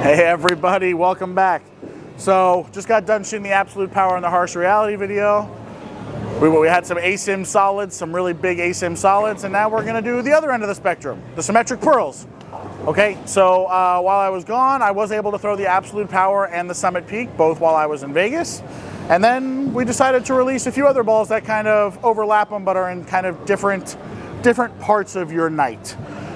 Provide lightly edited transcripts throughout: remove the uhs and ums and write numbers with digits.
Hey everybody, welcome back. So just got done shooting the absolute power and the harsh reality video. We had some ASIM solids, some really big ASIM solids, and now we're gonna do the other end of the spectrum, the symmetric pearls. Okay, so while I was gone, I was able to throw the absolute power and the summit peak, both while I was in Vegas. And then we decided to release a few other balls that kind of overlap them, but are in kind of different parts of your night.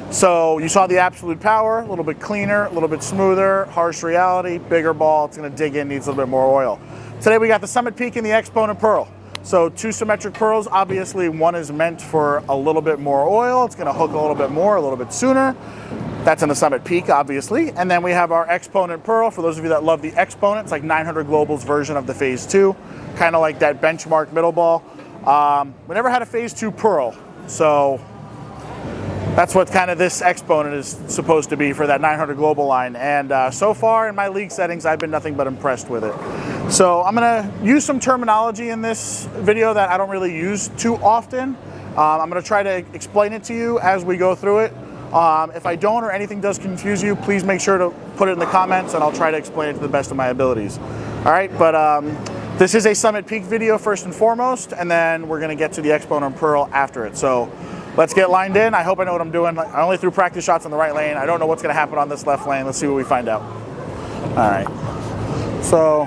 So you saw the absolute power, a little bit cleaner, a little bit smoother, harsh reality, bigger ball, it's gonna dig in, needs a little bit more oil. Today we got the summit peak and the Xponent Pearl. So two symmetric pearls, obviously one is meant for a little bit more oil, it's gonna hook a little bit more, a little bit sooner. That's in the summit peak, obviously. And then we have our Xponent Pearl. For those of you that love the Xponent, it's like 900 Global's version of the Phase 2, kind of like that benchmark middle ball. We never had a Phase 2 Pearl, so that's what kind of this Xponent is supposed to be for that 900 Global line. And so far in my league settings, I've been nothing but impressed with it. So I'm gonna use some terminology in this video that I don't really use too often. I'm gonna try to explain it to you as we go through it. If I don't or anything does confuse you, please make sure to put it in the comments and I'll try to explain it to the best of my abilities. All right, but this is a summit peak video first and foremost, and then we're gonna get to the Xponent Pearl after it. So let's get lined in. I hope I know what I'm doing. I only threw practice shots on the right lane. I don't know what's gonna happen on this left lane. Let's see what we find out. All right, so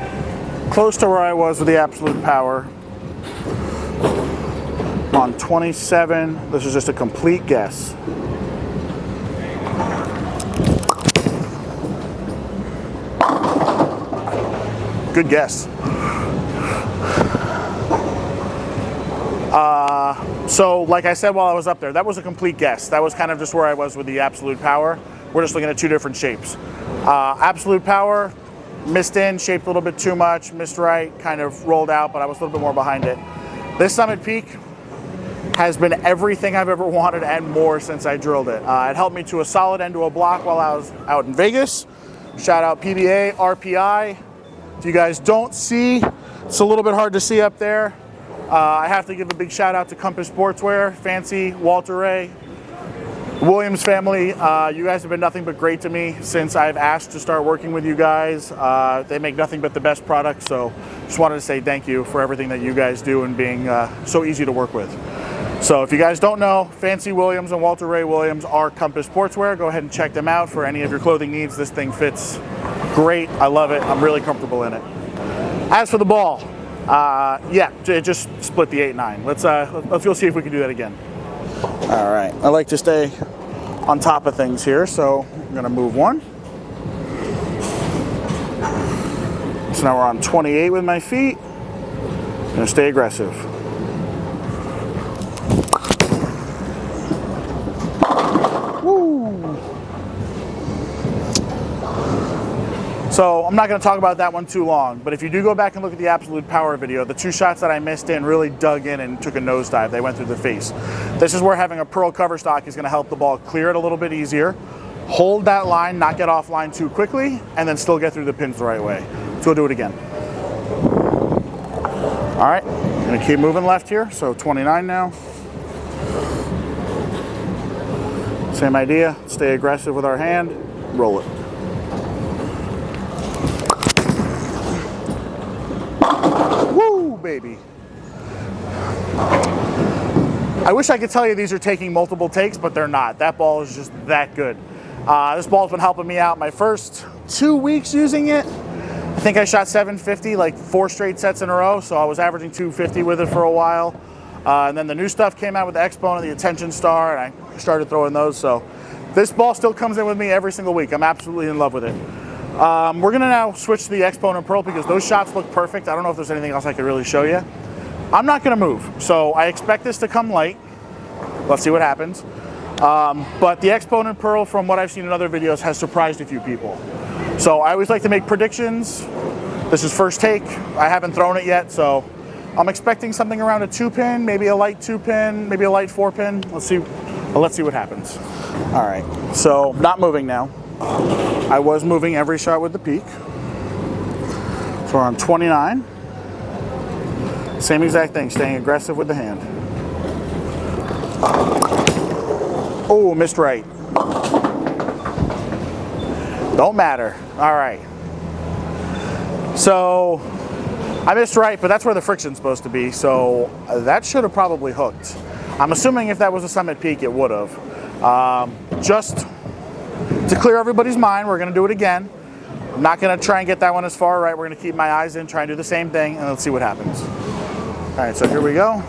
close to where I was with the absolute power. On 27, this is just a complete guess. Good guess. So like I said while I was up there, that was a complete guess. That was kind of just where I was with the absolute power. We're just looking at two different shapes. Absolute power, missed in, shaped a little bit too much, missed right, kind of rolled out, but I was a little bit more behind it. This summit peak has been everything I've ever wanted and more since I drilled it. It helped me to a solid end to a block while I was out in Vegas. Shout out PBA, RPI. If you guys don't see, it's a little bit hard to see up there. I have to give a big shout out to Compass Sportswear, Fancy, Walter Ray, Williams family. You guys have been nothing but great to me since I've asked to start working with you guys. They make nothing but the best products, so just wanted to say thank you for everything that you guys do and being so easy to work with. So if you guys don't know, Fancy Williams and Walter Ray Williams are Compass Sportswear. Go ahead and check them out for any of your clothing needs. This thing fits great. I love it. I'm really comfortable in it. As for the ball, yeah, it just split the 8-9. Let's go see if we can do that again. All right, I like to stay on top of things here, so I'm gonna move one. So now we're on 28 with my feet. I'm gonna stay aggressive. Woo! So I'm not going to talk about that one too long, but if you do go back and look at the absolute power video, the two shots that I missed in really dug in and took a nosedive. They went through the face. This is where having a pearl cover stock is going to help the ball clear it a little bit easier, hold that line, not get offline too quickly, and then still get through the pins the right way. Let's go do it again. All right, I'm going to keep moving left here, so 29 now. Same idea, stay aggressive with our hand, roll it. Woo, baby. I wish I could tell you these are taking multiple takes, but they're not. That ball is just that good. This ball's been helping me out my first 2 weeks using it. I think I shot 750 like 4 straight sets in a row, so I was averaging 250 with it for a while. And then the new stuff came out with the Xponent, the Attention Star, and I started throwing those. So this ball still comes in with me every single week. I'm absolutely in love with it. We're gonna now switch to the Xponent Pearl because those shots look perfect. I don't know if there's anything else I could really show you. I'm not gonna move, so I expect this to come light. Let's see what happens. But the Xponent Pearl, from what I've seen in other videos, has surprised a few people. So I always like to make predictions. This is first take. I haven't thrown it yet, so I'm expecting something around a 2-pin, maybe a light 2-pin, maybe a light 4-pin. Let's see what happens. All right, so not moving now. I was moving every shot with the peak. So we're on 29. Same exact thing, staying aggressive with the hand. Oh, missed right. Don't matter. All right. So I missed right, but that's where the friction's supposed to be. So that should have probably hooked. I'm assuming if that was a Summit Peak, it would have. Just to clear everybody's mind, we're going to do it again. I'm not going to try and get that one as far right. We're going to keep my eyes in, try and do the same thing, and let's see what happens. All right, so here we go.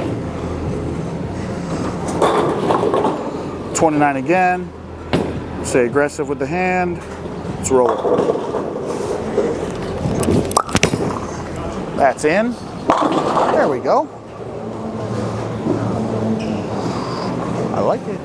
29 again. Stay aggressive with the hand. Let's roll it. That's in. There we go. I like it.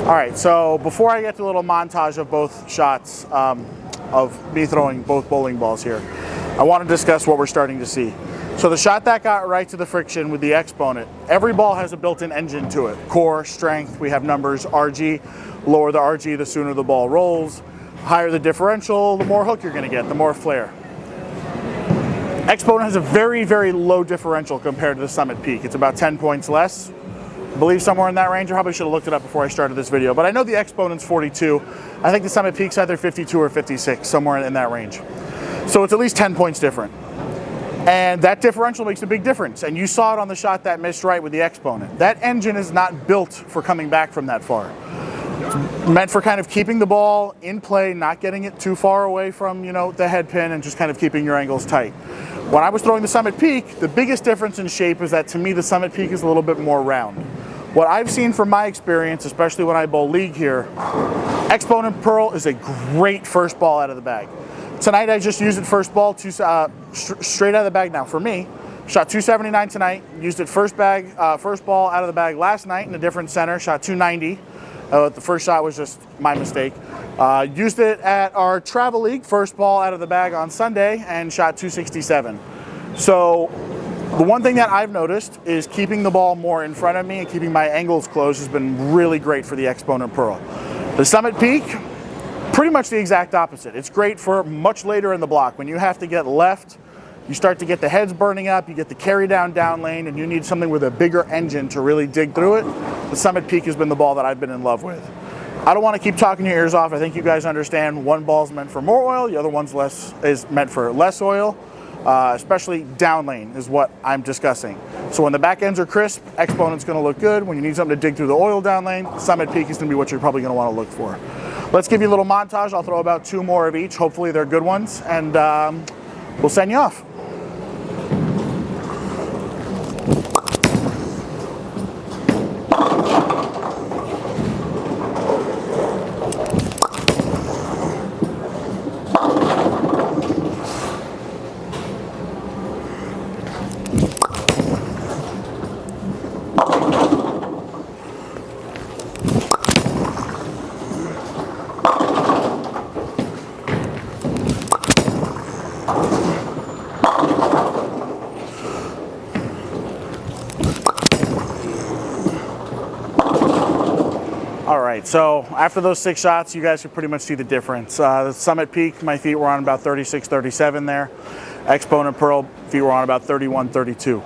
All right, so before I get to a little montage of both shots of me throwing both bowling balls here, I want to discuss what we're starting to see. So the shot that got right to the friction with the Xponent, every ball has a built-in engine to it. Core, strength, we have numbers, RG. Lower the RG, the sooner the ball rolls. Higher the differential, the more hook you're going to get, the more flare. Xponent has a very, very low differential compared to the Summit Peak. It's about 10 points less. I believe somewhere in that range. I probably should have looked it up before I started this video, but I know the Xponent's 42. I think the Summit Peak's either 52 or 56, somewhere in that range. So it's at least 10 points different. And that differential makes a big difference. And you saw it on the shot that missed right with the Xponent. That engine is not built for coming back from that far. It's meant for kind of keeping the ball in play, not getting it too far away from, you know, the head pin, and just kind of keeping your angles tight. When I was throwing the Summit Peak, the biggest difference in shape is that, to me, the Summit Peak is a little bit more round. What I've seen from my experience, especially when I bowl league here, Xponent Pearl is a great first ball out of the bag. Tonight I just used it first ball, straight out of the bag now for me. Shot 279 tonight, used it first ball out of the bag last night in a different center, shot 290. The first shot was just my mistake. Used it at our travel league, first ball out of the bag on Sunday, and shot 267. So the one thing that I've noticed is keeping the ball more in front of me and keeping my angles closed has been really great for the Xponent Pearl. The Summit Peak, pretty much the exact opposite. It's great for much later in the block. When you have to get left, you start to get the heads burning up, you get the carry down lane, and you need something with a bigger engine to really dig through it. The Summit Peak has been the ball that I've been in love with. I don't want to keep talking your ears off. I think you guys understand one ball's meant for more oil, the other one's is meant for less oil. Especially down lane is what I'm discussing. So when the back ends are crisp, Xponent's going to look good. When you need something to dig through the oil down lane, Summit Peak is going to be what you're probably going to want to look for. Let's give you a little montage. I'll throw about 2 more of each. Hopefully they're good ones, and we'll send you off. All right, so after those 6 shots, you guys can pretty much see the difference. The Summit Peak, my feet were on about 36, 37 there. Xponent Pearl, feet were on about 31, 32.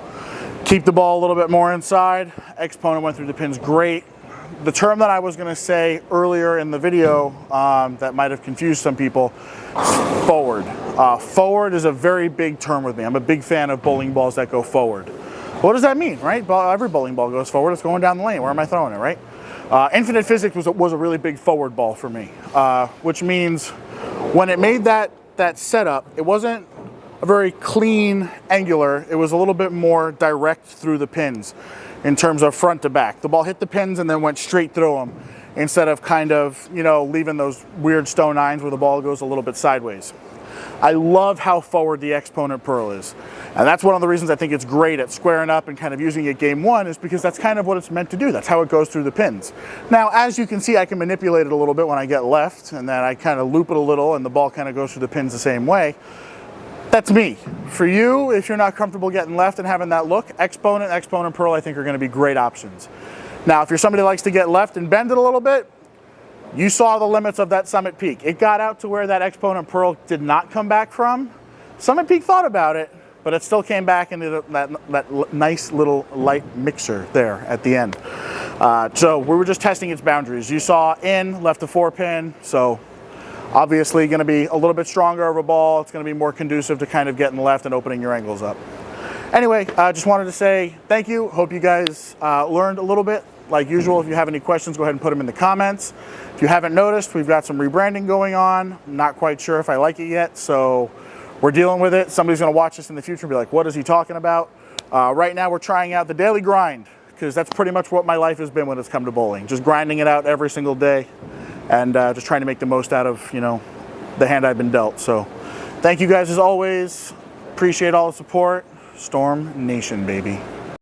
Keep the ball a little bit more inside. Xponent went through the pins great. The term that I was going to say earlier in the video that might have confused some people is forward. Forward is a very big term with me. I'm a big fan of bowling balls that go forward. What does that mean, right? Every bowling ball goes forward. It's going down the lane. Where am I throwing it, right? Infinite Physics was a really big forward ball for me, which means when it made that setup, it wasn't a very clean angular. It was a little bit more direct through the pins in terms of front to back. The ball hit the pins and then went straight through them instead of kind of, you know, leaving those weird stone nines where the ball goes a little bit sideways. I love how forward the Xponent Pearl is. And that's one of the reasons I think it's great at squaring up and kind of using it game 1, is because that's kind of what it's meant to do. That's how it goes through the pins. Now, as you can see, I can manipulate it a little bit when I get left, and then I kind of loop it a little and the ball kind of goes through the pins the same way. That's me. For you, if you're not comfortable getting left and having that look, Xponent Pearl I think are going to be great options. Now, if you're somebody that likes to get left and bend it a little bit, you saw the limits of that Summit Peak. It got out to where that Xponent Pearl did not come back from, Summit Peak thought about it, but it still came back into that nice little light mixer there at the end. So we were just testing its boundaries. You saw in, left a 4-pin, so obviously going to be a little bit stronger of a ball. It's going to be more conducive to kind of getting left and opening your angles up. Anyway, I just wanted to say thank you. Hope you guys learned a little bit. Like usual, if you have any questions, go ahead and put them in the comments. If you haven't noticed, we've got some rebranding going on. I'm not quite sure if I like it yet, so we're dealing with it. Somebody's going to watch this in the future and be like, what is he talking about? Right now, we're trying out the daily grind, because that's pretty much what my life has been when it's come to bowling. Just grinding it out every single day and just trying to make the most out of, you know, the hand I've been dealt. So thank you guys as always. Appreciate all the support. Storm Nation, baby.